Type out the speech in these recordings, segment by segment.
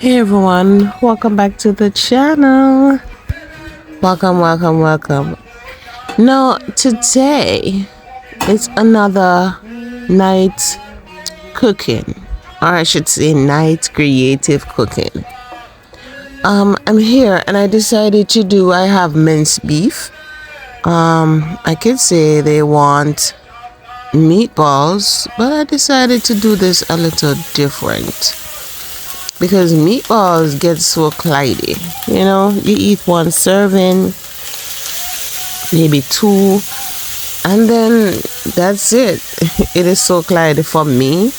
Hey everyone, welcome back to the channel. Welcome. Now, today it's another night cooking, or I should say, night creative cooking. I'm here and I decided I have minced beef. I could say they want meatballs, but I decided to do this a little different because meatballs get so cloudy. You eat one serving, maybe two, and then that's it. It is so cloudy for me.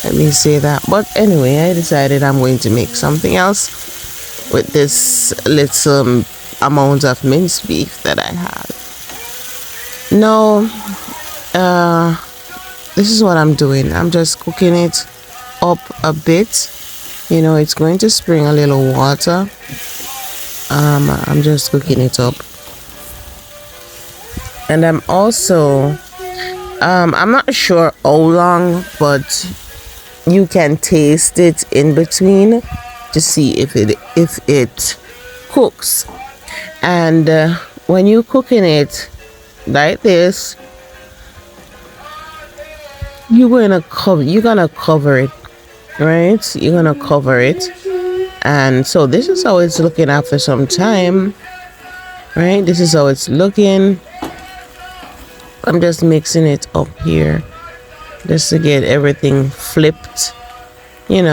Let me say that. But anyway, I decided I'm going to make something else with this little amount of minced beef that I have. Now, this is what I'm doing. I'm just cooking it up a bit. It's going to spring a little water. I'm just cooking it up. And I'm also, I'm not sure how long, but you can taste it in between to see if it cooks. And when you're cooking it like this, you're gonna cover it, right? You're gonna cover it. And so this is how it's looking after some time, right? This is how it's looking. I'm just mixing it up here just to get everything flipped, and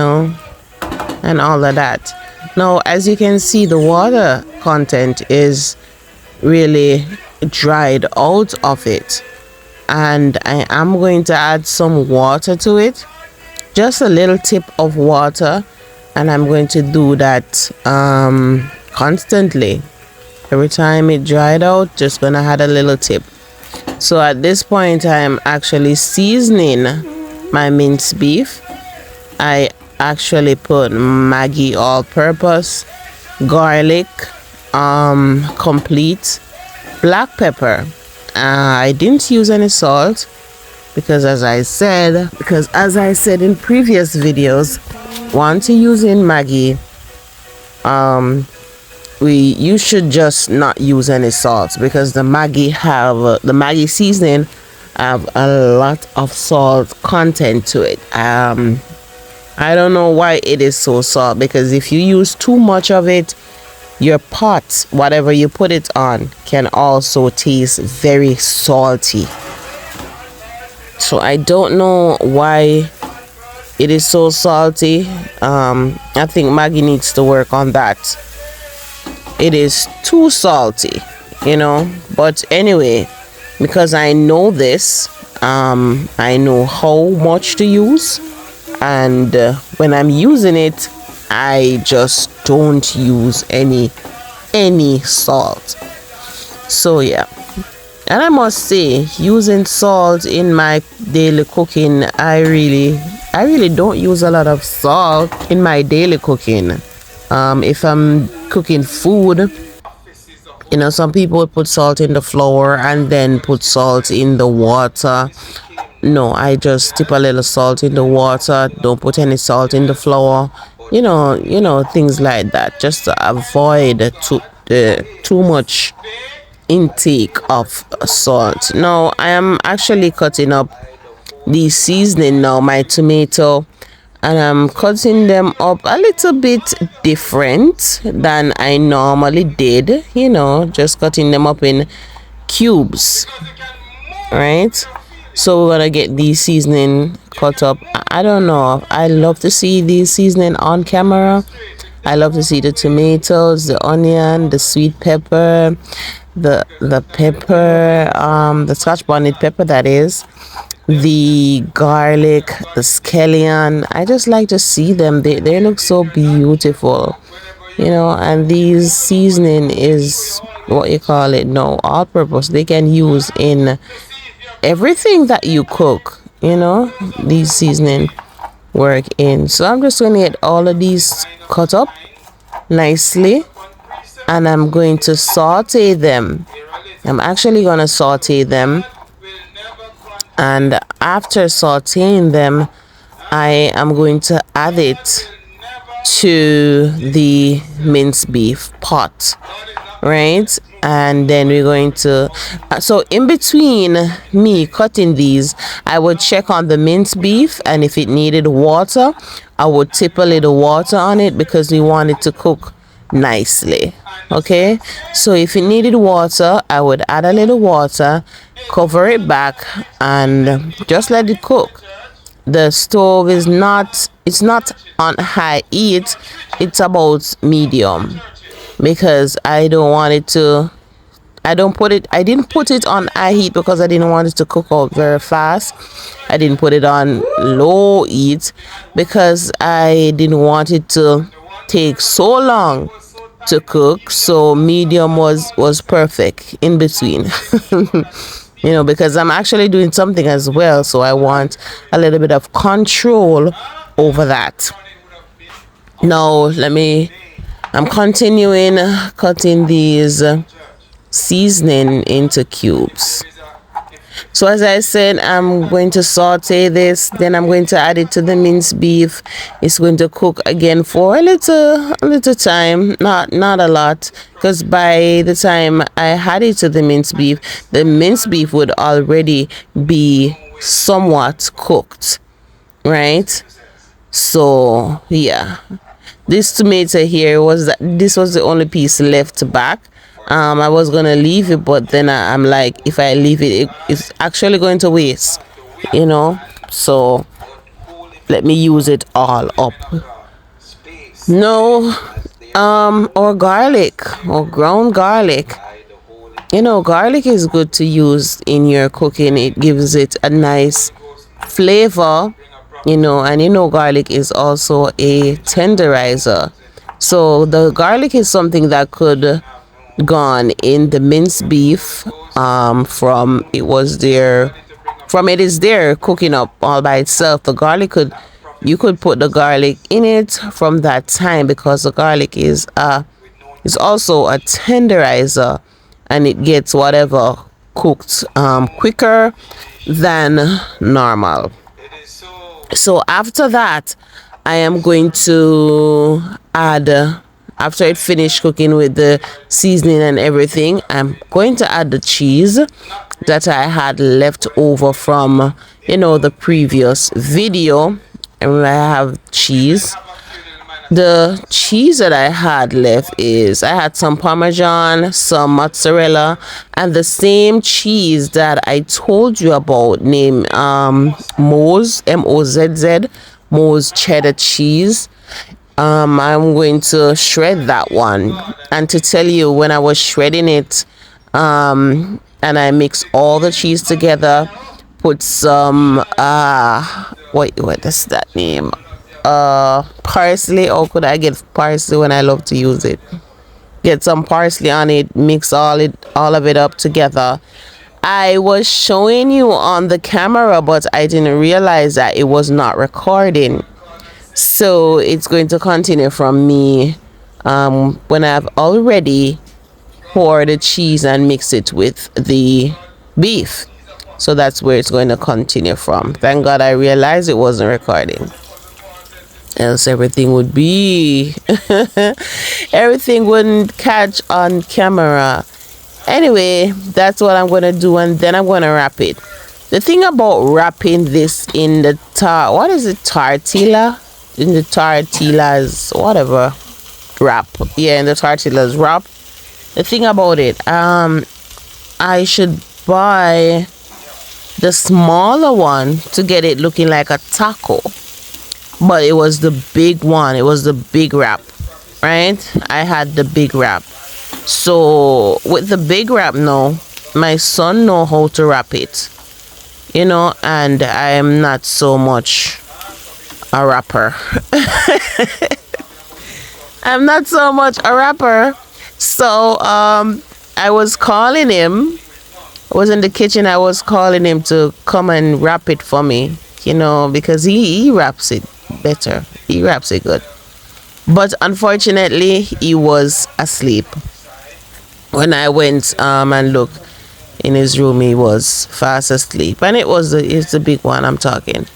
all of that. Now, as you can see, the water content is really dried out of it, and I am going to add some water to it, just a little tip of water, and I'm going to do that constantly. Every time it dried out, just gonna add a little tip. So at this point, I'm actually seasoning my minced beef. I actually put Maggi all-purpose, garlic, complete, black pepper. I didn't use any salt because as I said in previous videos, once you're using Maggi, you should just not use any salt because the Maggi seasoning have a lot of salt content to it. I don't know why it is so salt, because if you use too much of it, your pot, whatever you put it on, can also taste very salty. So I don't know why it is so salty. I think Maggi needs to work on that. It is too salty, but anyway, because I know this, I know how much to use, and when I'm using it, I just don't use any salt. So yeah, and I must say, using salt in my daily cooking, I really don't use a lot of salt in my daily cooking. If I'm cooking food, some people put salt in the flour and then put salt in the water. No, I just dip a little salt in the water, don't put any salt in the flour, things like that, just to avoid too much intake of salt. Now I am actually cutting up the seasoning now, my tomato, and I'm cutting them up a little bit different than I normally did, just cutting them up in cubes, right? So we're gonna get these seasoning cut up. I don't know, I love to see these seasoning on camera. I love to see the tomatoes, the onion, the sweet pepper, the pepper, the Scotch bonnet pepper, that is, the garlic, the scallion. I just like to see them. They look so beautiful, and these seasoning is what you call it, no, all purpose. They can use in everything that you cook, these seasoning work in. So I'm just going to get all of these cut up nicely, and I'm going to saute them. I'm actually going to saute them, and after sauteing them, I am going to add it to the minced beef pot, right? And then we're going to so in between me cutting these, I would check on the minced beef, and if it needed water, I would tip a little water on it because we want it to cook nicely. Okay, so if it needed water, I would add a little water, cover it back, and just let it cook. The stove is not, it's not on high heat, it's about medium, because I don't want it to, I didn't put it on high heat because I didn't want it to cook out very fast. I didn't put it on low heat because I didn't want it to take so long to cook. So medium was perfect in between. You know, because I'm actually doing something as well, so I want a little bit of control over that. Now I'm continuing cutting these seasoning into cubes. So as I said, I'm going to saute this, then I'm going to add it to the minced beef. It's going to cook again for a little time, not a lot, because by the time I add it to the minced beef would already be somewhat cooked, right? So yeah, this tomato here this was the only piece left back. I was gonna leave it, but then I'm like, if I leave it, it's actually going to waste, you know. So let me use it all up. No, or garlic, or ground garlic. You know, garlic is good to use in your cooking. It gives it a nice flavor, you know, and you know garlic is also a tenderizer. So the garlic is something that could gone in the minced beef from it is there cooking up all by itself. The garlic you could put the garlic in it from that time, because the garlic is also a tenderizer, and it gets whatever cooked quicker than normal. So after that, I am going to add, after it finished cooking with the seasoning and everything, I'm going to add the cheese that I had left over from, you know, the previous video. And I have cheese. The cheese that I had left is, I had some Parmesan, some mozzarella, and the same cheese that I told you about named Moz, M-O-Z-Z, Moz cheddar cheese. I'm going to shred that one, and to tell you, when I was shredding it, and I mix all the cheese together, put some what is that name, parsley, or could I get parsley when I love to use it? Get some parsley on it, mix all of it up together. I was showing you on the camera, but I didn't realize that it was not recording. So it's going to continue from me when I've already poured the cheese and mix it with the beef. So that's where it's going to continue from. Thank God I realized it wasn't recording, else everything would be everything wouldn't catch on camera. Anyway, that's what I'm going to do, and then I'm going to wrap it. The thing about wrapping this in the tortilla, in the tortillas, whatever wrap, in the tortillas wrap, the thing about it, I should buy the smaller one to get it looking like a taco, but it was the big one, it was the big wrap, right? I had the big wrap. So with the big wrap now, my son know how to wrap it, you know, and I am not so much a rapper. I'm not so much a rapper. So I was calling him. I was in the kitchen. I was calling him to come and wrap it for me, you know, because he wraps it better. He wraps it good. But unfortunately, he was asleep. When I went and looked in his room, he was fast asleep. And it's the big one I'm talking.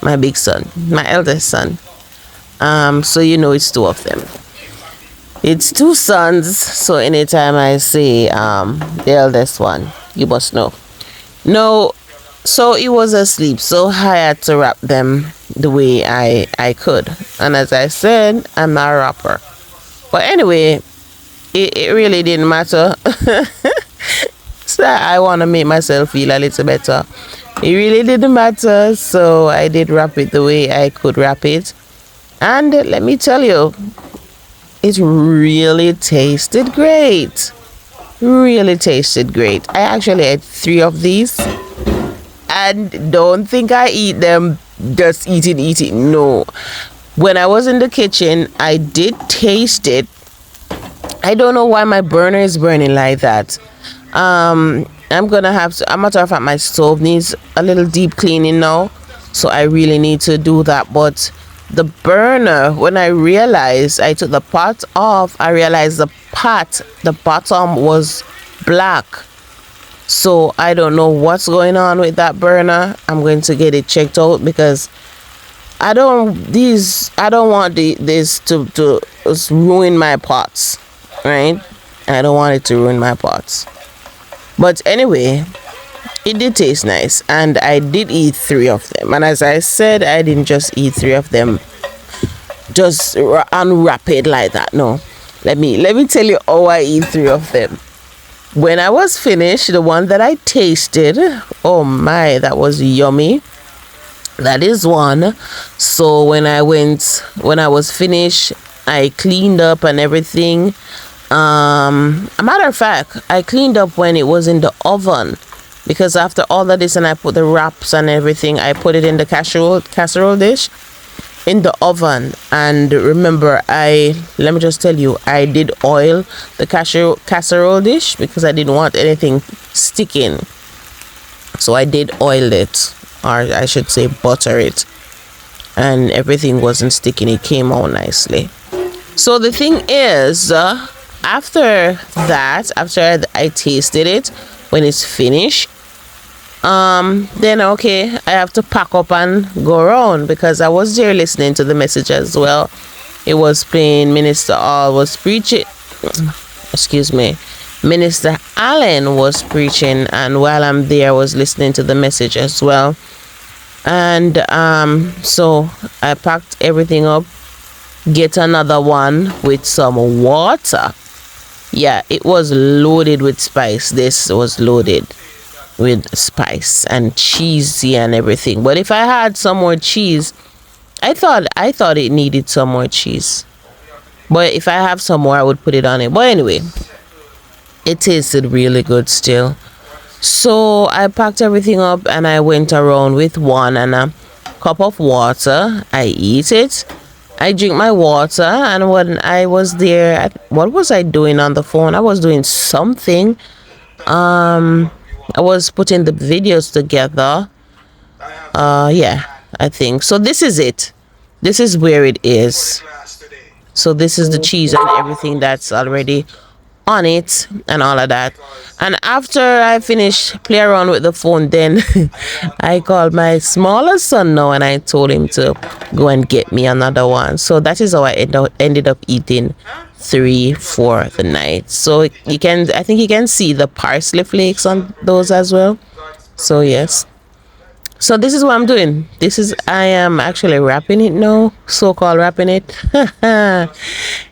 My big son, my eldest son. So you know it's two of them. It's two sons, so anytime I say the eldest one, you must know. No, so he was asleep, so I had to wrap them the way I could. And as I said, I'm not a rapper. But anyway, it really didn't matter. So I want to make myself feel a little better. It really didn't matter, so I did wrap it the way I could wrap it. And let me tell you, it really tasted great. Really tasted great. I actually ate 3 of these. And don't think I eat them just eat it. No. When I was in the kitchen, I did taste it. I don't know why my burner is burning like that. I'm gonna have to. A matter of fact, my stove needs a little deep cleaning now, so I really need to do that. But the burner, when I realized I took the pot off, I realized the bottom was black. So I don't know what's going on with that burner. I'm going to get it checked out because I don't want this to ruin my pots, right? I don't want it to ruin my pots. But anyway, it did taste nice, and I did eat 3 of them. And as I said, I didn't just eat 3 of them, just unwrap it like that. No, let me tell you how I eat 3 of them. When I was finished, the one that I tasted, oh my, that was yummy. That is one. So when I was finished, I cleaned up and everything. A matter of fact, I cleaned up when it was in the oven, because after all of this and I put the wraps and everything, I put it in the casserole dish in the oven. And remember, let me just tell you, I did oil the casserole dish because I didn't want anything sticking. So I did oil it, or I should say butter it, and everything wasn't sticking. It came out nicely. So the thing is, after I tasted it, when it's finished, then okay, I have to pack up and go around, because I was there listening to the message as well. It was playing, Minister All was preaching, excuse me, Minister Allen was preaching, and while I'm there I was listening to the message as well. And so I packed everything up, get another one with some water. Yeah, it was loaded with spice. This was loaded with spice and cheesy and everything. But if I had some more cheese, I thought it needed some more cheese. But if I have some more, I would put it on it. But anyway, it tasted really good still. So I packed everything up and I went around with 1 and a cup of water. I eat it. I drink my water, and when I was there, what was I doing on the phone? I was doing something. I was putting the videos together. Yeah, I think so. This is it. This is where it is. So this is the cheese and everything that's already on it and all of that. And after I finished play around with the phone, then I called my smaller son now and I told him to go and get me another one. So that is how I ended up eating 3 for the night. So I think you can see the parsley flakes on those as well. So yes, so this is what I'm doing. I am actually wrapping it now, so-called wrapping it.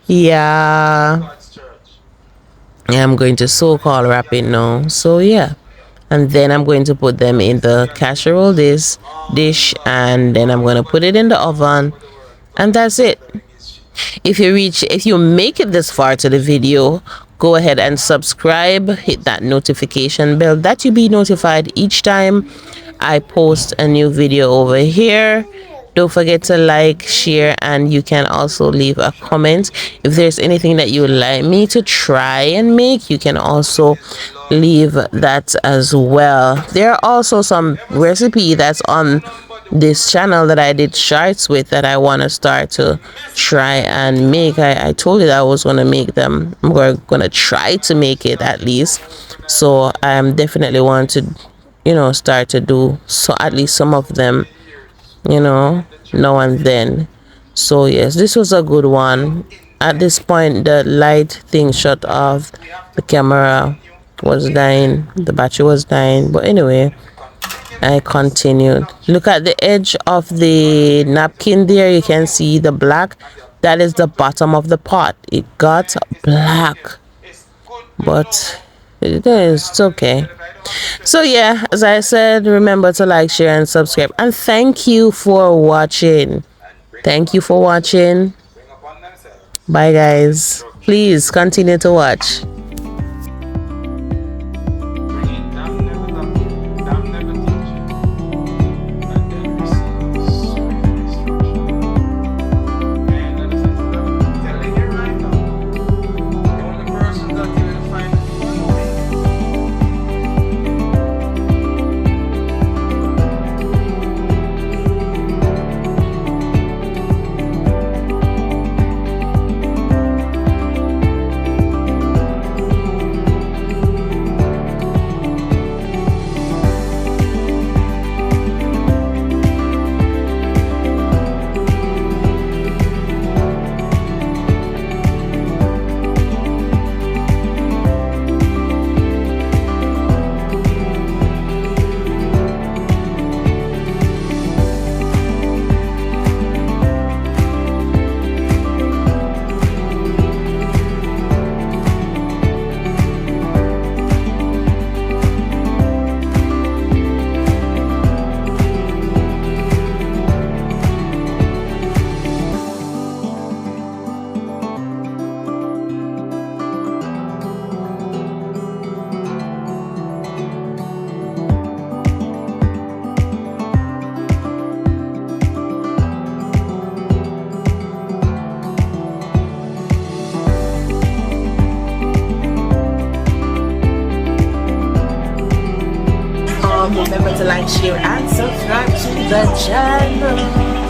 Yeah, I'm going to so-called wrap it now. So yeah, and then I'm going to put them in the casserole dish, and then I'm going to put it in the oven, and that's it. If you make it this far to the video, go ahead and subscribe, hit that notification bell that you be notified each time I post a new video over here. Don't forget to like, share, and you can also leave a comment. If there's anything that you would like me to try and make, you can also leave that as well. There are also some recipe that's on this channel that I did shorts with that I want to start to try and make. I told you that I was going to make them. I'm going to try to make it at least. So I definitely want to, start to do so at least some of them, now and then. So yes, this was a good one. At this point, the light thing shut off. The camera was dying. The battery was dying. But anyway, I continued. Look at the edge of the napkin there. You can see the black. That is the bottom of the pot. It got black. But it is, it's okay. So yeah, as I said, remember to like, share, and subscribe. And thank you for watching. Thank you for watching. Bye guys. Please continue to watch. Remember to like, share, and subscribe to the channel.